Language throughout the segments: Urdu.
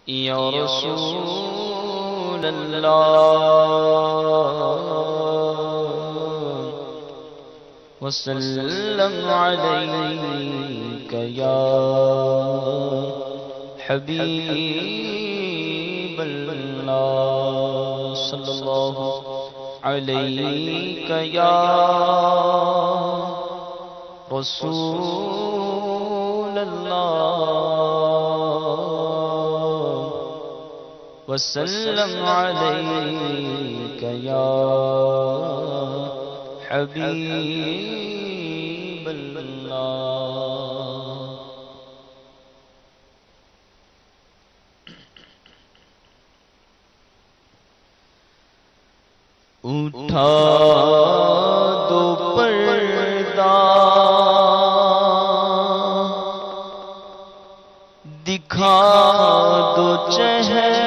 یا رسول اللہ وسلم علیک یا حبیب اللہ صلی اللہ علیک یا رسول اللہ وسلم علیک یا حبیب اللہ۔ اٹھا دو پردہ دکھا دو چہرہ،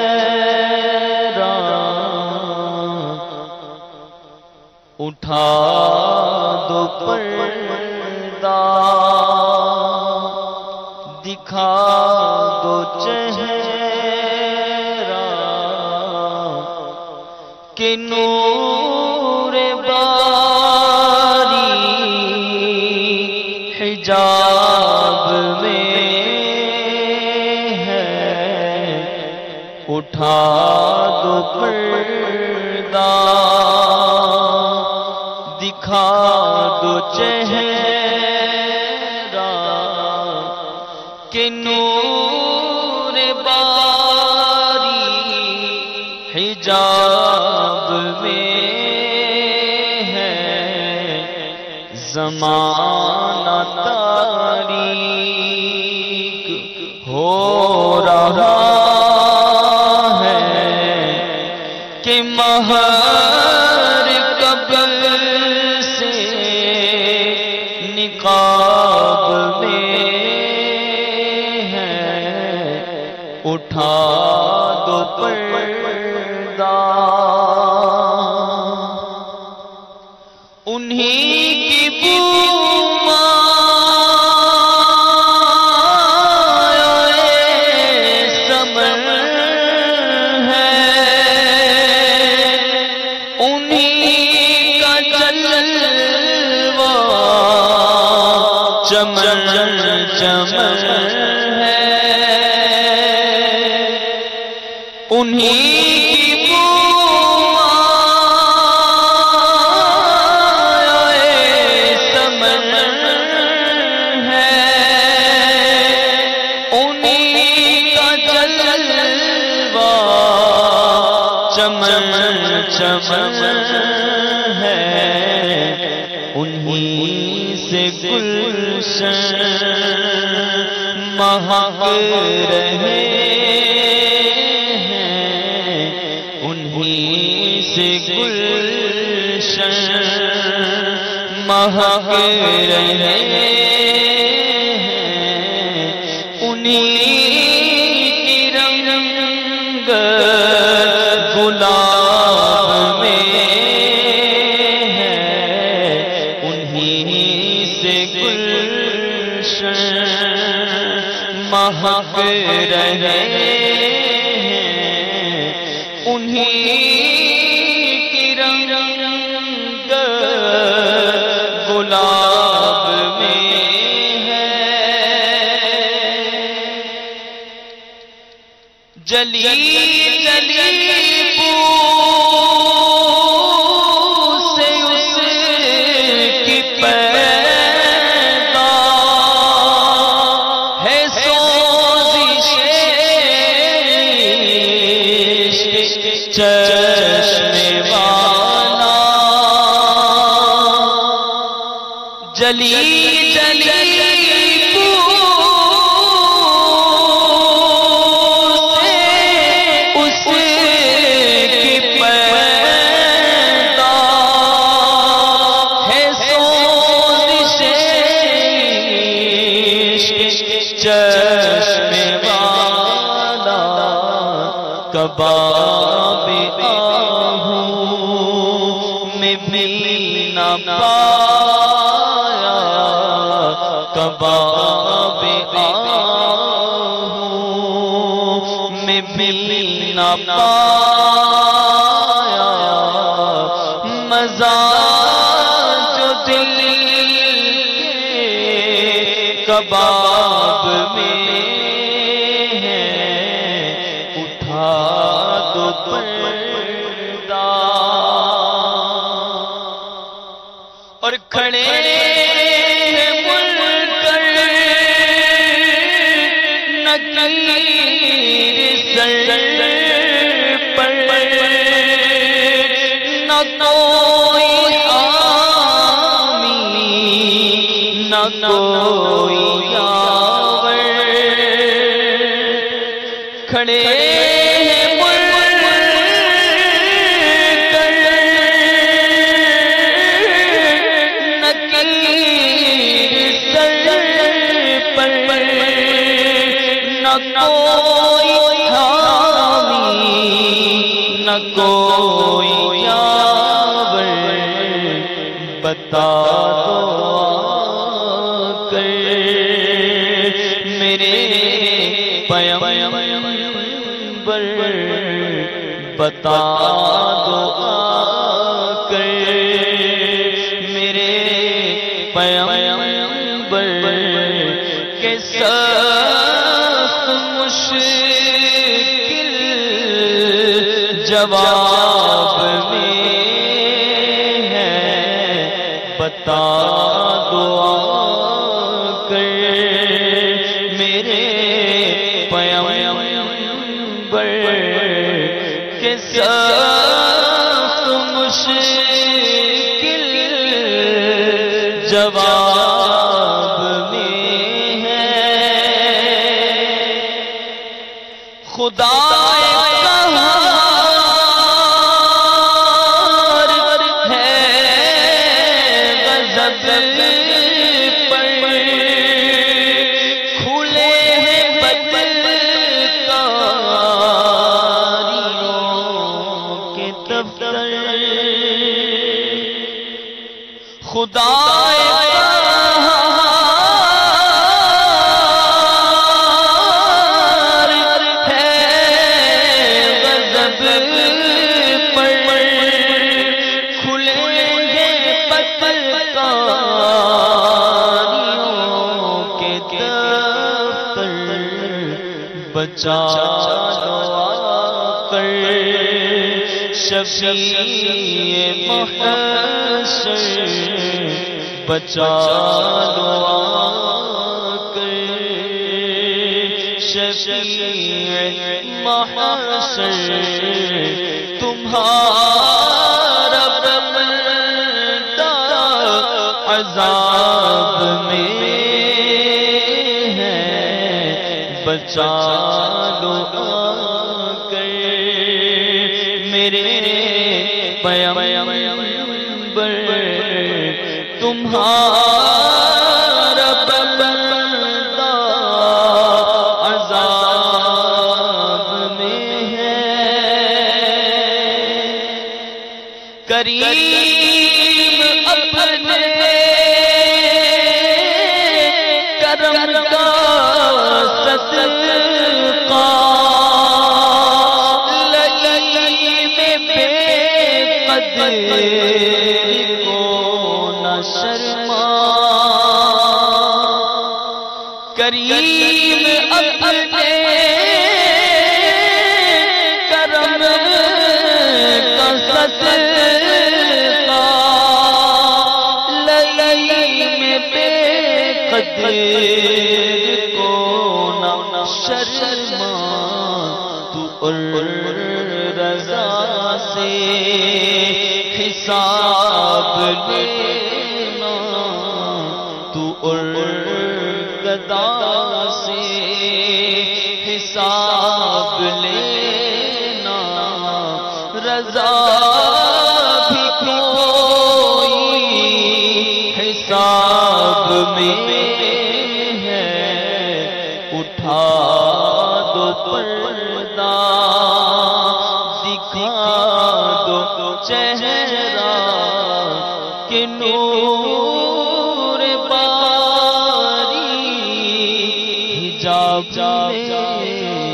اٹھا دو پردہ دکھا دو چہرہ کہ نور باری حجاب میں ہے، اٹھا دو پردہ دکھا دو چہرہ کہ نور باری حجاب میں ہے، زمانہ تاریک ہو رہا ہے کہ مہر قبر سے نقاب میں ہے، اٹھا دو پردہ انہی کی بو چمن چمن ہے، انہی کی سمن ہے، انہی کا جلوہ چمن چمن ہے، انہی سے گلشن مہک رہے ہیں، انہی سے گلشن مہک رہے ہیں، انہی کی رنگ گلاب میں ہے، انہی سے گلشن مہک رہے ہیں، انہی کی رنگ گلاب میں ہے، جلی جلی بو سے اس کی پیدا ہے سوزش چشم والا، جلی جلی چشم والا کباب آہوں میں بھی نہ پایا، کباب پایا مزہ جو دل کے کباب میں ہے، اٹھا دو پردہ اور کھڑے کوئی یاور کھڑے نکیر سر پر نہ کوئی حامی نہ کوئی یاور، بتا دو میرے پیغمبر، بتا دو آ کر میرے پیغمبر کے سخت مشکل جواب میں ہے، بتا دو آ کر میرے پیغمبر کے سخت مشکل جواب میں ہے، خدا خدا بچا لو آ کر شفیع محشر، بچا لو آ کر شفیع محشر، تمہارا بندہ عذاب میں ہے، بچا لو آ کر میرے پیغمبر، تمہارا بندہ عذاب میں ہے، کریم اپنے کرم کا صدقہ لئیم بے قدر کو نہ شرما، کریم اپنے کرم کا صدقہ لئیم بے قدر کو نہ شرما، تو رضا سے حساب لینا، تو گدا سے حساب لینا، رضا بھی کوئی حساب میں ہے، اٹھا دو پردہ دکھا دو چہرہ کہ نور باری حجاب میں